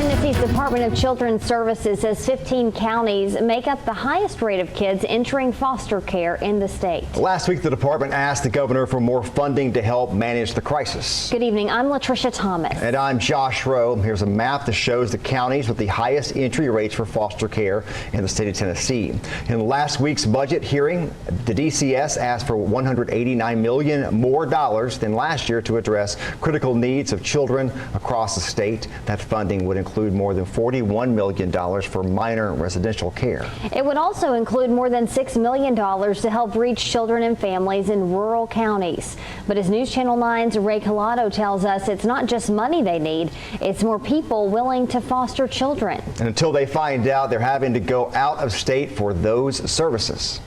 Tennessee's Department of Children's Services says 15 counties make up the highest rate of kids entering foster care in the state. Last week, the department asked the governor for more funding to help manage the crisis. Good evening. I'm Latricia Thomas. And I'm Josh Rowe. Here's a map that shows the counties with the highest entry rates for foster care in the state of Tennessee. In last week's budget hearing, the DCS asked for $189 million more than last year to address critical needs of children across the state. That funding would include more than $41 million for minor residential care. It would also include more than $6 million to help reach children and families in rural counties. But as News Channel 9's Ray Collado tells us, it's not just money they need, it's more people willing to foster children. And until they find out, they're having to go out of state for those services.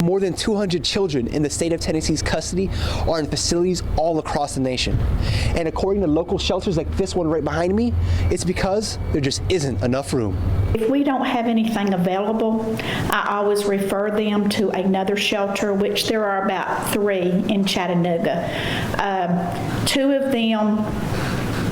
More than 200 children in the state of Tennessee's custody are in facilities all across the nation. And according to local shelters like this one right behind me, it's because there just isn't enough room. If we don't have anything available, I always refer them to another shelter, which there are about 3 in Chattanooga. 2 of them,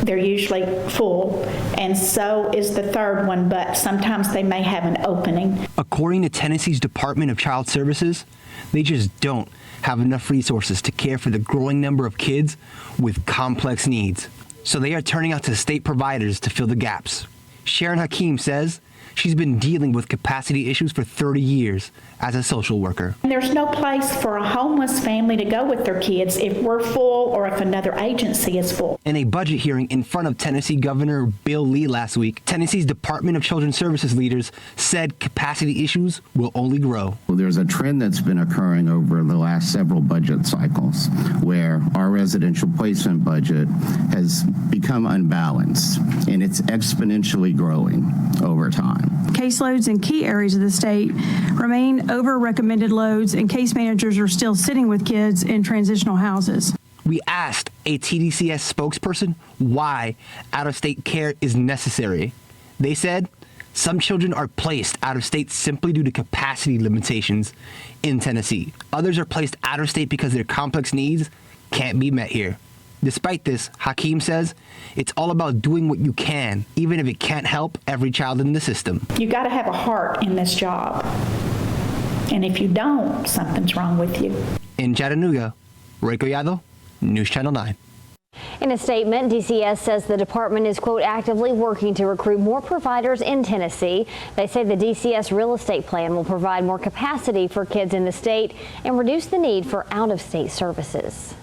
they're usually full, and so is the 3rd one, but sometimes they may have an opening. According to Tennessee's Department of Child Services, they just don't have enough resources to care for the growing number of kids with complex needs. So they are turning out to state providers to fill the gaps. Sharon Hakeem says she's been dealing with capacity issues for 30 years as a social worker. There's no place for a homeless family to go with their kids if we're full or if another agency is full. In a budget hearing in front of Tennessee Governor Bill Lee last week, Tennessee's Department of Children's Services leaders said capacity issues will only grow. Well, there's a trend that's been occurring over the last several budget cycles where our residential placement budget has become unbalanced, and it's exponentially growing over time. Caseloads in key areas of the state remain over recommended loads, and case managers are still sitting with kids in transitional houses. We asked a TDCS spokesperson why out-of-state care is necessary. They said some children are placed out of state simply due to capacity limitations in Tennessee. Others are placed out of state because their complex needs can't be met here. Despite this, Hakeem says it's all about doing what you can, even if it can't help every child in the system. You got to have a heart in this job. And if you don't, something's wrong with you. In Chattanooga, Ray Collado, News Channel 9. In a statement, DCS says the department is, quote, actively working to recruit more providers in Tennessee. They say the DCS real estate plan will provide more capacity for kids in the state and reduce the need for out-of-state services.